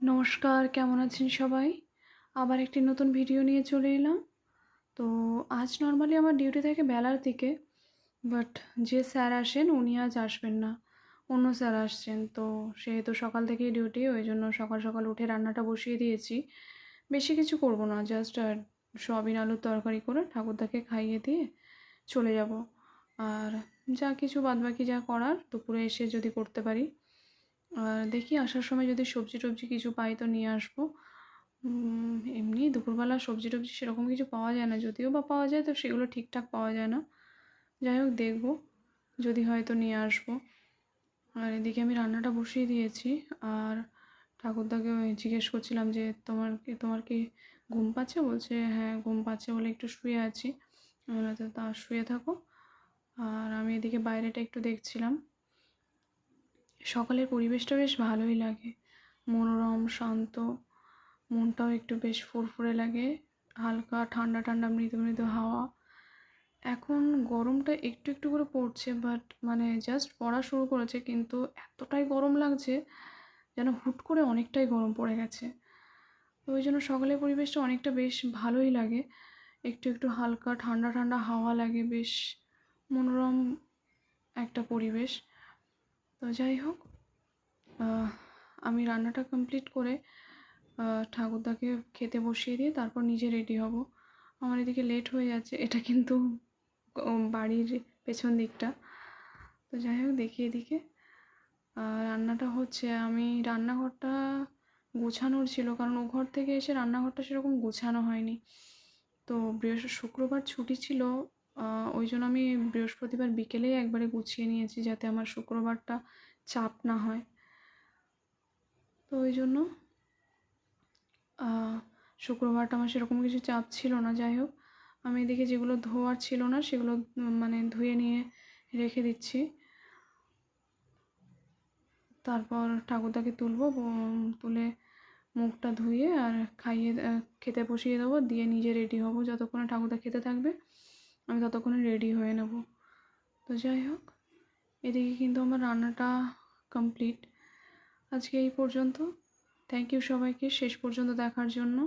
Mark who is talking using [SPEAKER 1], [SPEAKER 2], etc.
[SPEAKER 1] নমস্কার, কেমন আছেন সবাই? আবার একটি নতুন ভিডিও নিয়ে চলে এলাম। তো আজ নরমালি আমার ডিউটি থাকে বেলার দিকে। বাট যে স্যার আসেন উনি আজ আসবেন না। অন্য স্যার আসছেন। তো সেহেতু সকাল থেকেই ডিউটি, ওইজন্য সকাল, সকাল উঠে রান্নাটা বসিয়ে দিয়েছি। বেশি কিছু করব না। জাস্ট সয়াবিন আলুর তরকারি করে ঠাকুরদাকে খাইয়ে দিয়ে চলে যাব। আর যা কিছু বাদবাকি যা করার দুপুরে এসে যদি করতে পারি। আর দেখি আসার সময় যদি সবজি-টবজি কিছু পাই তো নিয়ে আসবো। এমনি দুপুরবেলা সবজি-টবজি সেরকম কিছু পাওয়া যায় না। যদিও বা পাওয়া যায় তো সেগুলো ঠিকঠাক পাওয়া যায় না। যাই হোক দেখব, যদি হয় তো নিয়ে আসবো। আর এদিকে আমি রান্নাটা বসিয়ে দিয়েছি। আর ঠাকুরদাকে জিজ্ঞেস করছিলাম যে তোমার কি ঘুম পাচ্ছে? বলছে হ্যাঁ ঘুম পাচ্ছে বলে একটু শুয়ে আছি। আমি বললাম তা শুয়ে থাকো। আর আমি এদিকে বাইরেটা একটু দেখছিলাম। সকালের পরিবেশটা বেশ ভালোই লাগে, মনোরম শান্ত। মনটাও একটু বেশ ফুরফুরে লাগে। হালকা ঠান্ডা ঠান্ডা মৃদু মৃদু হাওয়া। এখন গরমটা একটু একটু করে পড়ছে, বাট মানে জাস্ট পড়া শুরু করেছে, কিন্তু এতটাই গরম লাগছে যেন হুট করে অনেকটাই গরম পড়ে গেছে। তো ওই জন্য সকালের পরিবেশটা অনেকটা বেশ ভালোই লাগে। একটু একটু হালকা ঠান্ডা ঠান্ডা হাওয়া লাগে, বেশ মনোরম একটা পরিবেশ। তো যাই হোক, আমি রান্নাটা কমপ্লিট করে ঠাকুরদাকে খেতে বসিয়ে দিয়ে তারপর নিজে রেডি হব। আমার এদিকে লেট হয়ে যাচ্ছে। এটা কিন্তু বাড়ির পেছন দিকটা। তো যাই হোক দেখি এদিকে রান্নাটা হচ্ছে। আমি রান্নাঘরটা গোছানোর ছিল, কারণ ও ঘর থেকে এসে রান্নাঘরটা সেরকম গোছানো হয়নি। তো শুক্রবার ছুটি ছিল, ওই জন্য আমি বৃহস্পতিবার বিকেলেই একবারে গুছিয়ে নিয়েছি, যাতে আমার শুক্রবারটা চাপ না হয়। তো ওই জন্য শুক্রবারটা আমার সেরকম কিছু চাপ ছিল না। যাই হোক, আমি এদিকে যেগুলো ধোয়ার ছিল না সেগুলো মানে ধুয়ে নিয়ে রেখে দিচ্ছি। তারপর ঠাকুরদাকে তুলে মুখটা ধুয়ে আর খাইয়ে খেতে বসিয়ে দেবো, দিয়ে নিজে রেডি হব। যতক্ষণে ঠাকুরদা খেতে থাকবে আমি ততক্ষণে রেডি হয়ে নেব। তো যাই হোক, এদিকে কিন্তু আমার রান্নাটা কমপ্লিট। আজকে এই পর্যন্ত। থ্যাংক ইউ সবাইকে শেষ পর্যন্ত দেখার জন্য।